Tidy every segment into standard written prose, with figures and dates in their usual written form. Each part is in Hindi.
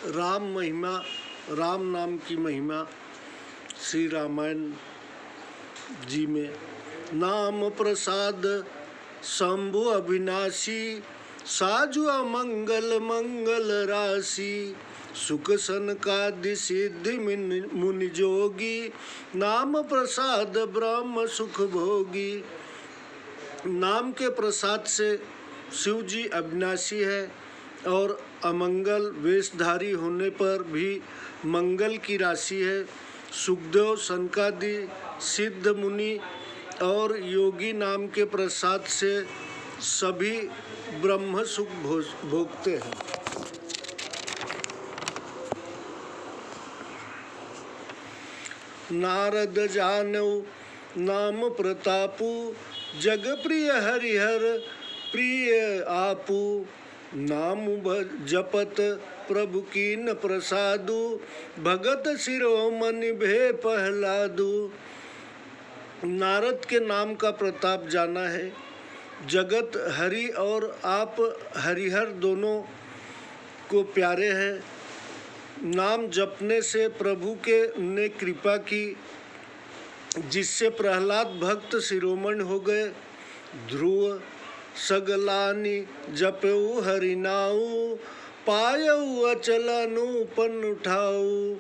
राम नाम की महिमा श्री रामायण जी में। नाम प्रसाद शंभु अविनाशी, साजु मंगल मंगल राशि। सुख सनकादि सिद्धि मुनि जोगी, नाम प्रसाद ब्रह्म सुख भोगी। नाम के प्रसाद से शिव जी अविनाशी है और अमंगल वेशधारी होने पर भी मंगल की राशि है। सुखदेव सनकादि सिद्ध मुनि और योगी नाम के प्रसाद से सभी ब्रह्म सुख भोगते हैं। नारद जानौ नाम प्रतापु, जग प्रिय हरिहर प्रिय आपू। नाम जपत प्रभु कीन प्रसादु, भगत शिरोमणि भे पहलादु। नारद के नाम का प्रताप जाना है। जगत हरि और आप हरिहर दोनों को प्यारे हैं। नाम जपने से प्रभु के ने कृपा की, जिससे प्रहलाद भक्त शिरोमणि हो गए। ध्रुव सगलानी जपऊ हरिनाऊ, पायऊ अचल अनुपन उठाऊ।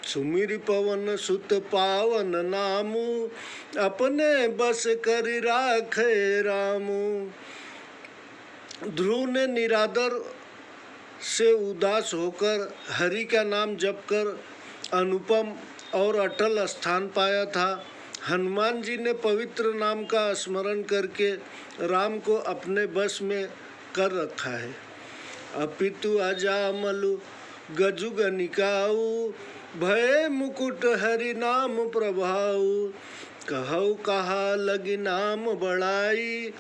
सुमिर पवन सुत पावन नामू, अपने बस कर राखे रामू। ध्रुव ने निरादर से उदास होकर हरि का नाम जपकर अनुपम और अटल स्थान पाया था। हनुमान जी ने पवित्र नाम का स्मरण करके राम को अपने बस में कर रखा है। अपितु अजामलु गजुगनिकाऊ, भय मुकुट हरि नाम प्रभाऊ। कहऊ कहा लगी नाम बड़ाई,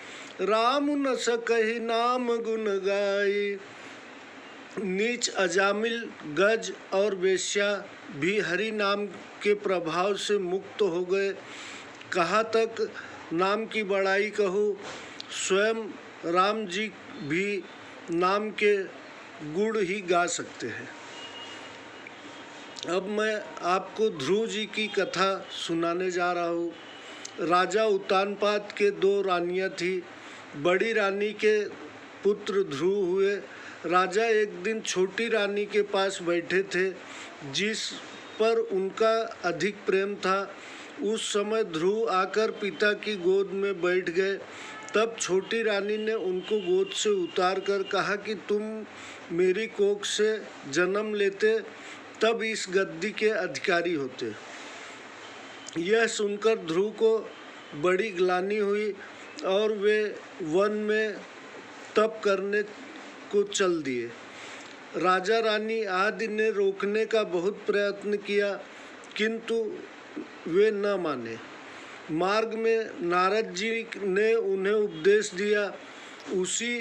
राम न सकहि नाम गुण गाई। नीच अजामिल गज और वेश्या भी हरि नाम के प्रभाव से मुक्त हो गए। कहाँ तक नाम की बड़ाई कहूँ, स्वयं राम जी भी नाम के गुण ही गा सकते हैं। अब मैं आपको ध्रुव जी की कथा सुनाने जा रहा हूँ। राजा उत्तानपाद के 2 रानियाँ थी। बड़ी रानी के पुत्र ध्रुव हुए। राजा एक दिन छोटी रानी के पास बैठे थे, जिस पर उनका अधिक प्रेम था। उस समय ध्रुव आकर पिता की गोद में बैठ गए। तब छोटी रानी ने उनको गोद से उतार कर कहा कि तुम मेरी कोख से जन्म लेते तब इस गद्दी के अधिकारी होते। यह सुनकर ध्रुव को बड़ी ग्लानि हुई और वे वन में तप करने को चल दिए। राजा रानी आदि ने रोकने का बहुत प्रयत्न किया, किंतु वे न माने। मार्ग में नारद जी ने उन्हें उपदेश दिया। उसी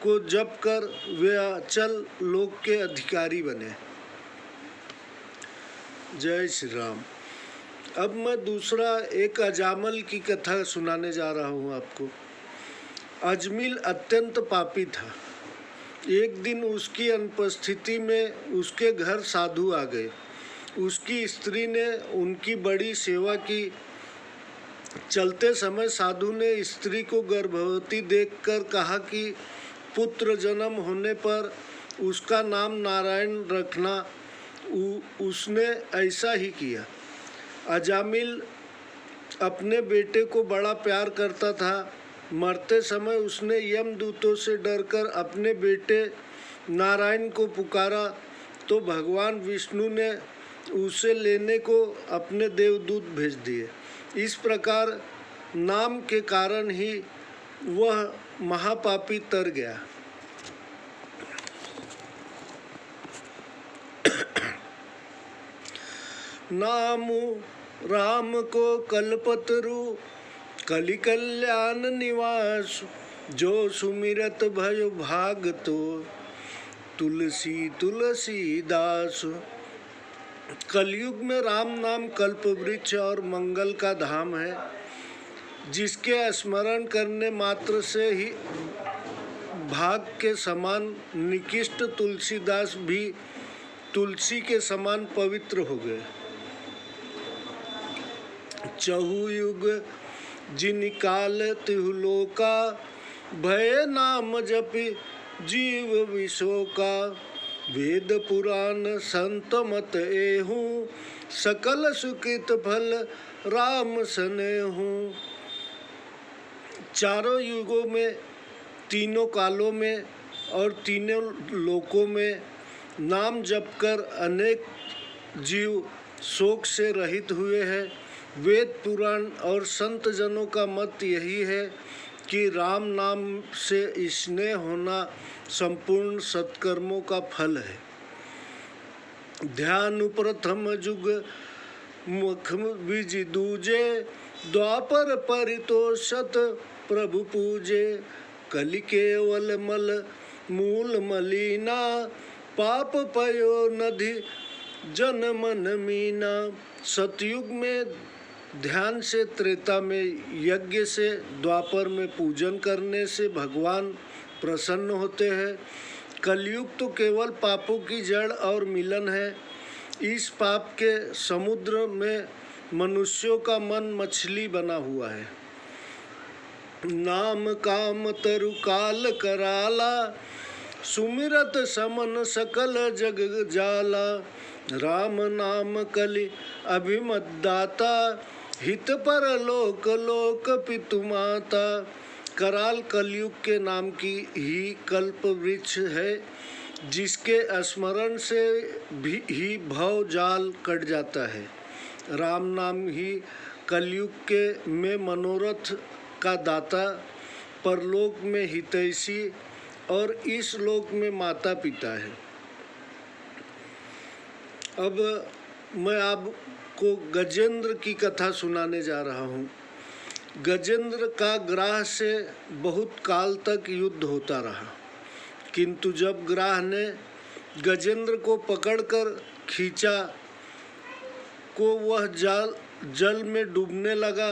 को जप कर वे अचल लोक के अधिकारी बने। जय श्री राम। अब मैं दूसरा एक अजामल की कथा सुनाने जा रहा हूँ आपको। अजमिल अत्यंत पापी था। एक दिन उसकी अनुपस्थिति में उसके घर साधु आ गए। उसकी स्त्री ने उनकी बड़ी सेवा की। चलते समय साधु ने स्त्री को गर्भवती देखकर कहा कि पुत्र जन्म होने पर उसका नाम नारायण रखना। उसने ऐसा ही किया। अजामिल अपने बेटे को बड़ा प्यार करता था। मरते समय उसने यमदूतों से डरकर अपने बेटे नारायण को पुकारा तो भगवान विष्णु ने उसे लेने को अपने देवदूत भेज दिए। इस प्रकार नाम के कारण ही वह महापापी तर गया। नामु राम को कल्पतरु, कलि कल्याण निवास। जो सुमिरत भयो भागतो, तुलसी तुलसी दास। कलयुग में राम नाम कल्प वृक्ष और मंगल का धाम है, जिसके स्मरण करने मात्र से ही भाग के समान निकृष्ट तुलसीदास भी तुलसी के समान पवित्र हो गए। चहु युग जिन काल तिहु लोका, भय नाम जपि जीव विशोका। वेद पुराण संत मत एहू, सकल सुकृत फल राम सनेहू। चारों युगों में, तीनों कालों में और तीनों लोकों में नाम जपकर अनेक जीव शोक से रहित हुए हैं। वेद पुराण और संत जनों का मत यही है कि राम नाम से स्नेह होना संपूर्ण सत्कर्मों का फल है। ध्यान प्रथम जुग मुख बीज दूजे, द्वापर परितोषत प्रभु पूजे। कलि केवल मल मूल मलिना, पाप पयो नधि जन मन मीना। सतयुग में ध्यान से, त्रेता में यज्ञ से, द्वापर में पूजन करने से भगवान प्रसन्न होते हैं। कलयुग तो केवल पापों की जड़ और मिलन है। इस पाप के समुद्र में मनुष्यों का मन मछली बना हुआ है। नाम काम तरु काल कराला, सुमिरत समन सकल जग जाला। राम नाम कलि अभिमतदाता, हित पर लोक लोक पितु माता। कराल कलयुग के नाम की ही कल्प वृक्ष है, जिसके स्मरण से भी ही भव जाल कट जाता है। राम नाम ही कलयुग के में मनोरथ का दाता, परलोक में हितैषी और इस लोक में माता पिता है। अब मैं आपको गजेंद्र की कथा सुनाने जा रहा हूँ। गजेंद्र का ग्राह से बहुत काल तक युद्ध होता रहा, किंतु जब ग्राह ने गजेंद्र को पकड़कर खींचा को वह जल में डूबने लगा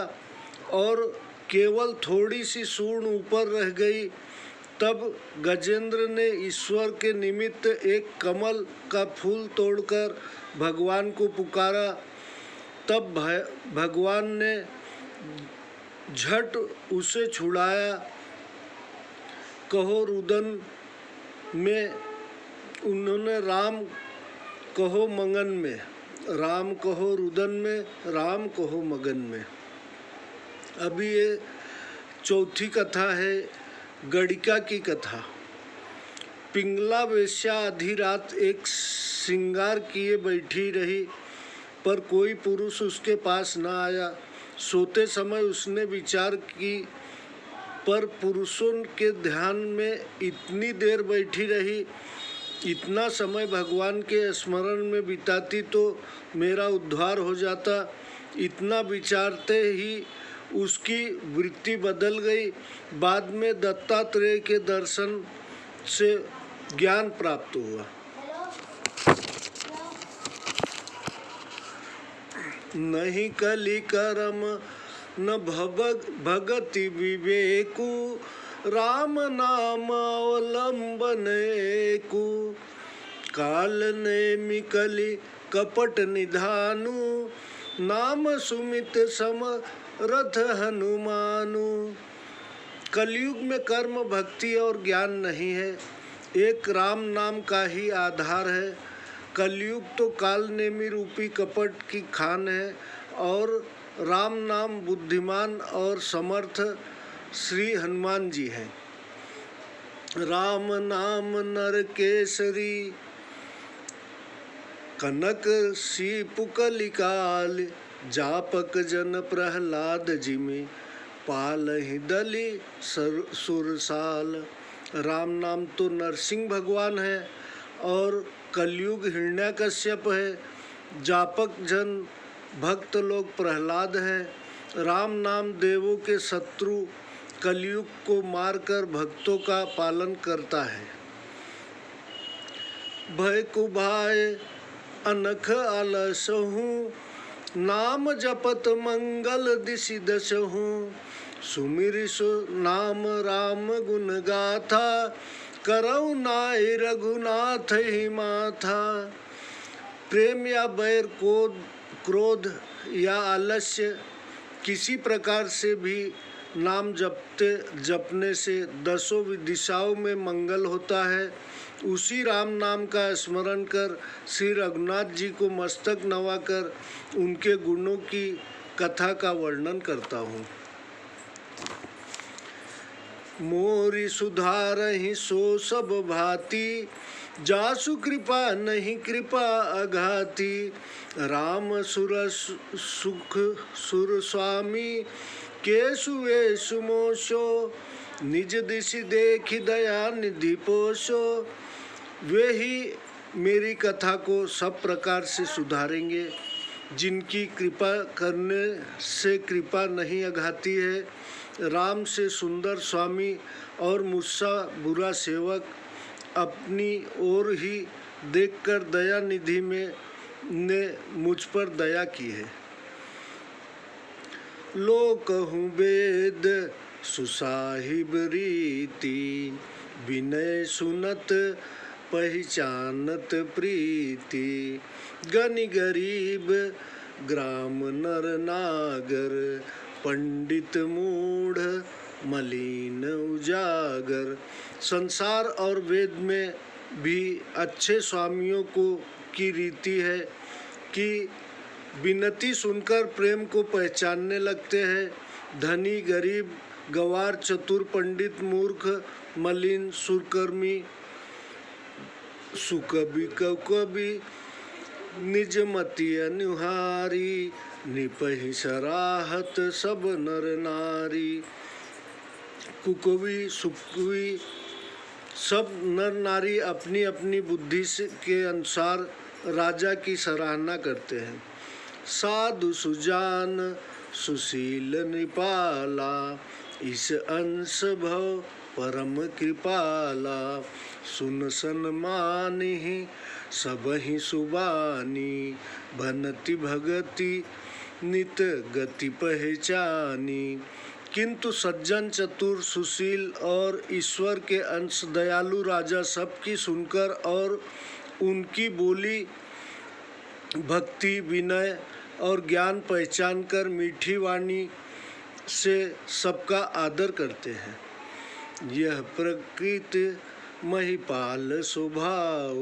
और केवल थोड़ी सी सूंड ऊपर रह गई। तब गजेंद्र ने ईश्वर के निमित्त एक कमल का फूल तोड़कर भगवान को पुकारा। तब भगवान ने झट उसे छुड़ाया। कहो रुदन में उन्होंने राम कहो मगन में, राम कहो रुदन में, राम कहो मगन में। अभी ये चौथी कथा है, गणिका की कथा। पिंगला वेश्या आधी रात एक श्रृंगार किए बैठी रही, पर कोई पुरुष उसके पास न आया। सोते समय उसने विचार की, पर पुरुषों के ध्यान में इतनी देर बैठी रही, इतना समय भगवान के स्मरण में बिताती तो मेरा उद्धार हो जाता। इतना विचारते ही उसकी वृत्ति बदल गई। बाद में दत्तात्रेय के दर्शन से ज्ञान प्राप्त हुआ। नहीं कलि करम न भगति विवेकु, राम नाम अवलंबनेकु। काल नेमि कलि कपट निधानु, नाम सुमित सम रथ हनुमानु। कलयुग में कर्म, भक्ति और ज्ञान नहीं है, एक राम नाम का ही आधार है। कलयुग तो काल नेमि रूपी कपट की खान है और राम नाम बुद्धिमान और समर्थ श्री हनुमान जी हैं। राम नाम नर केसरी, कनक सीपु कलिकाल। जापक जन प्रहलाद जिमि, पालहि दलि सुरसाल। राम नाम तो नरसिंह भगवान है और कलयुग हिरण्याकश्यप है। जापक जन भक्त लोग प्रहलाद हैं। राम नाम देवों के शत्रु कलयुग को मारकर भक्तों का पालन करता है। भय कुभाय अनख अलसहु, नाम जपत मंगल दिशि दसहु। सुमिरिसु नाम राम गुण गाथा, करौ नाय रघुनाथ ही माथा। प्रेम या बैर, क्रोध या आलस्य, किसी प्रकार से भी नाम जपने से दसों दिशाओं में मंगल होता है। उसी राम नाम का स्मरण कर श्री रघुनाथ जी को मस्तक नवाकर उनके गुणों की कथा का वर्णन करता हूँ। मोरी सुधारहि सो सब भांति, जासु कृपा नहीं कृपा अघाती। राम सुख सुर स्वामी, केशु वेशु मोशो, निज दिशि देखि दया निधि पोषो। वे ही मेरी कथा को सब प्रकार से सुधारेंगे, जिनकी कृपा करने से कृपा नहीं अघाती है। राम से सुंदर स्वामी और मुझसा बुरा सेवक अपनी ओर ही देखकर दया निधि ने मुझ पर दया की है। लोकहु वेद सुसाहिब रीति, विनय सुनत पहचानत प्रीति। गनि गरीब ग्राम नर नागर, पंडित मूढ़ मलिन उजागर। संसार और वेद में भी अच्छे स्वामियों की रीति है कि विनती सुनकर प्रेम को पहचानने लगते हैं। धनी गरीब, गंवार, चतुर, पंडित, मूर्ख, मलिन, सुरकर्मी, सुकवि कवि, निज मति अनुहारी। निपहि सराहत सब नर नारी। कुकवि सुकवि सब नर नारी अपनी अपनी बुद्धि के अनुसार राजा की सराहना करते हैं। साधु सुजान सुशील नृपाला, इस अंश भव परम कृपाला। सुन सन्मानिहि सबहि सुबानी, भनति भगति नित गति पहचानी। किंतु सज्जन, चतुर, सुशील और ईश्वर के अंश दयालु राजा सबकी सुनकर और उनकी बोली, भक्ति, विनय और ज्ञान पहचान कर मीठी वाणी से सबका आदर करते हैं। यह प्रकृति महिपाल स्वभाव,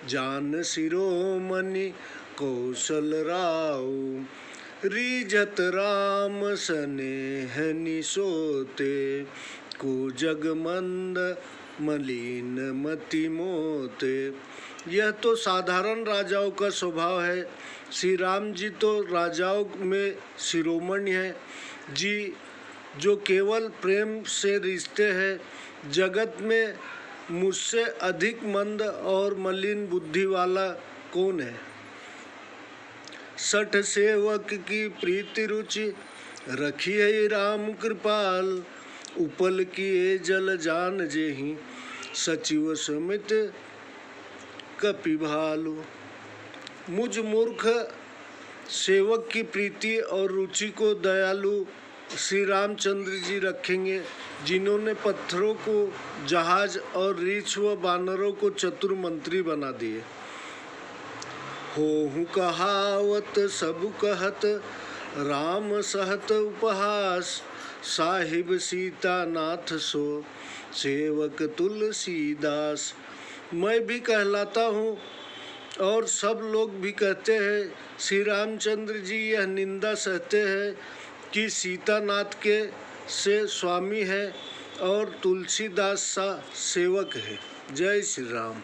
जान शिरोमणि कौशल राव। रीझत राम स्नेह निसोते, को जग मंद मलिन मति मोते। यह तो साधारण राजाओं का स्वभाव है। श्री राम जी तो राजाओं में शिरोमणि हैं जी, जो केवल प्रेम से रिश्ते हैं। जगत में मुझसे अधिक मंद और मलिन बुद्धि वाला कौन है। सठ सेवक की प्रीति रुचि, रखी है राम कृपाल। उपल किए जल जान जेहि, सचिव समित कपि भालु। मुझ मूर्ख सेवक की प्रीति और रुचि को दयालु श्री रामचंद्र जी रखेंगे, जिन्होंने पत्थरों को जहाज और रीछ व बानरों को चतुर मंत्री बना दिए। होहु कहावत सब कहत, राम सहत उपहास। साहिब सीता नाथ सो, सेवक तुलसीदास। मैं भी कहलाता हूँ और सब लोग भी कहते हैं। श्री रामचंद्र जी यह निंदा सहते हैं कि सीतानाथ के से स्वामी है और तुलसीदास सा सेवक है। जय श्री राम।